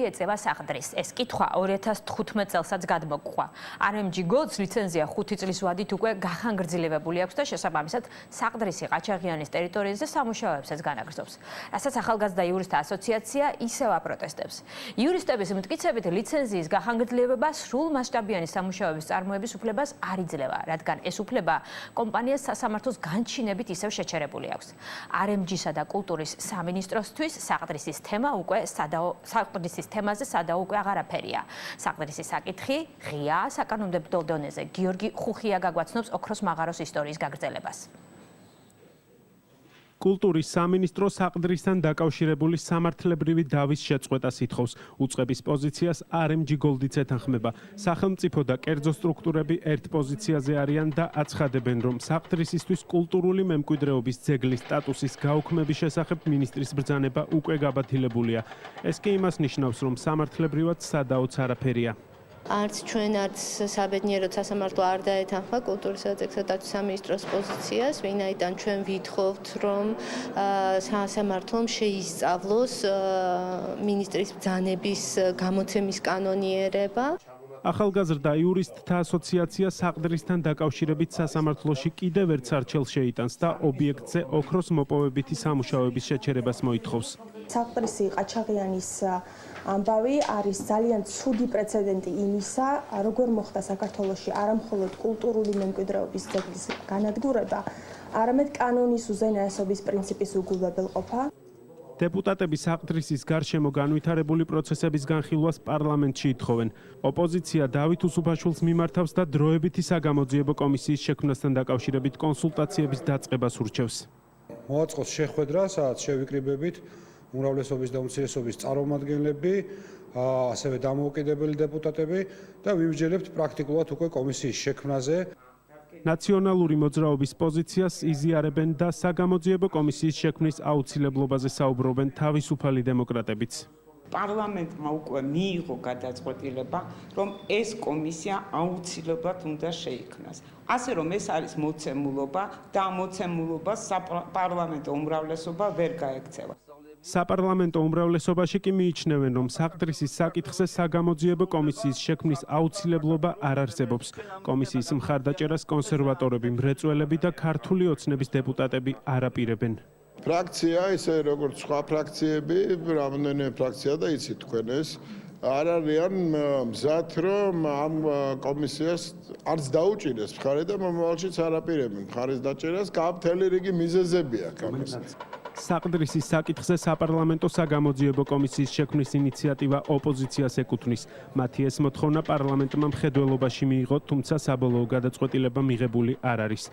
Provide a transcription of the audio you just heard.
კარგი ეწევა საყდრის. ეს კითხვა 2015 წელსაც გადმოგვყვა. RMG Gold's ლიცენზია 5 წლის ვადით უკვე გახანგრძლივებული აქვს და შესაბამისად საყდრისი ყაჩაღიანის ტერიტორიაზე სამუშაოებსაც განაგრძობს. რასაც ახალგაზრდა იურისტთა ასოციაცია ისევ აპროტესტებს. იურისტების მტკიცებით ლიცენზიის გახანგრძლივება სრულ მასშტაბიანი სამუშაოების წარმოების უფლებას არ იძლევა, რადგან ეს უფლება კომპანიას სასამართლოს განჩინებით ისევ შეჩერებული აქვს. RMG-სა და კულტურის სამინისტროსთვის საყდრისის თემაზე სადაო უკვე აღარაფერია. საყდრისის საკითხი ღია საკანონმდებლო დონეზე. გიორგი ხუხია გაგვაცნობს ოქროს მაღაროს ისტორიის გაგრძელებას. კულტურის სამინისტრო საყდრისთან დაკავშირებული სამართლებრივი დავის შეწყვეტას ითხოვს. უწყების პოზიციას RMG Gold-იც ეთანხმება. სახელმწიფო და კერძო სტრუქტურები ერთ პოზიციაზე არიან და აცხადებენ, რომ საყდრისისთვის კულტურული მემკვიდრეობის ძეგლის სტატუსის გაუქმების შესახებ მინისტრის ბრძანება უკვე გაბათილებულია. ეს კი იმას ნიშნავს, რომ სამართლებრივად სადაოც არაფერია. არც ჩვენ, არც საბედნიეროდ სასამართლო არ დაეთანხმა კულტურისა და ძეგლთა დაცვის სამინისტროს პოზიციას, ვინაიდან ჩვენ ვითხოვთ, რომ სასამართლომ შეისწავლოს მინისტრის ბრძანების გამოცემის კანონიერება. ახალგაზრდა იურისტთა ასოციაცია საყდრისთან დაკავშირებით სასამართლოში კიდევ ერთ სარჩელს შეიტანს და ობიექტზე ოქროს მოპოვებითი სამუშაოების შეჩერებას მოითხოვს. საყდრისი ყაჩაღიანის ამბავი არის ძალიან ცუდი პრეცედენტი იმისა, როგორ მოხდა საქართველოში არა მხოლოდ კულტურული მემკვიდრეობის ძეგლის განადგურება, არამედ კანონის უზენაესობის პრინციპის უგულებელყოფა. დეპუტატები საყდრისის გარშემო განვითარებული პროცესების განხილვას პარლამენტში ითხოვენ. ოპოზიცია დავით უსუფაშვილს მიმართავს და დროებითი საგამოძიებო კომისიის შექმნასთან დაკავშირებით კონსულტაციების დაწყებას ურჩევს. მოაწყოს შეხვედრა, სადაც შევიკრიბებით უმრავლესობის და უმცირესობის წარმომადგენლები, ასევე დამოუკიდებელი დეპუტატები და ვივიჯელებთ პრაქტიკულად უკვე კომისიის შექმნაზე. ნაციონალური მოძრაობის პოზიციას იზიარებენ და საგამოძიებო კომისიის შექმნის აუცილებლობაზე საუბრობენ თავისუფალი დემოკრატებიც. პარლამენტმა უკვე მიიღო გადაწყვეტილება, რომ ეს კომისია აუცილებლად უნდა შეიქმნას. ასე რომ ეს არის მოცემულობა და ამ მოცემულობას საპარლამენტო უმრავლესობა ვერ გაექცევა. საპარლამენტო უმრავლესობაში კი მიიჩნევენ, რომ საყდრისის საკითხზე საგამოძიებო კომისიის შექმნის აუცილებლობა არ არსებობს. კომისიის მხარდაჭერას კონსერვატორები, მრეწველები და ქართული ოცნების დეპუტატები არ აპირებენ. ფრაქცია, ისე როგორც სხვა ფრაქციები, რამდენი ფრაქცია და იცით თქვენ ეს არ არიან მზად, რომ ამ კომისიას არც დაუჭირეს მხარი და მომავალშიც არ აპირებენ მხარის დაჭერას, მთელი რიგი მიზეზები აქვს ამას. საყდრისის საკითხზე საპარლამენტო საგამოძიებო კომისიის შექმნის ინიციატივა ოპოზიციას ეკუთვნის. მათი ეს მოთხოვნა პარლამენტმა მხედველობაში მიიღო, თუმცა საბოლოო გადაწყვეტილება მიღებული არ არის.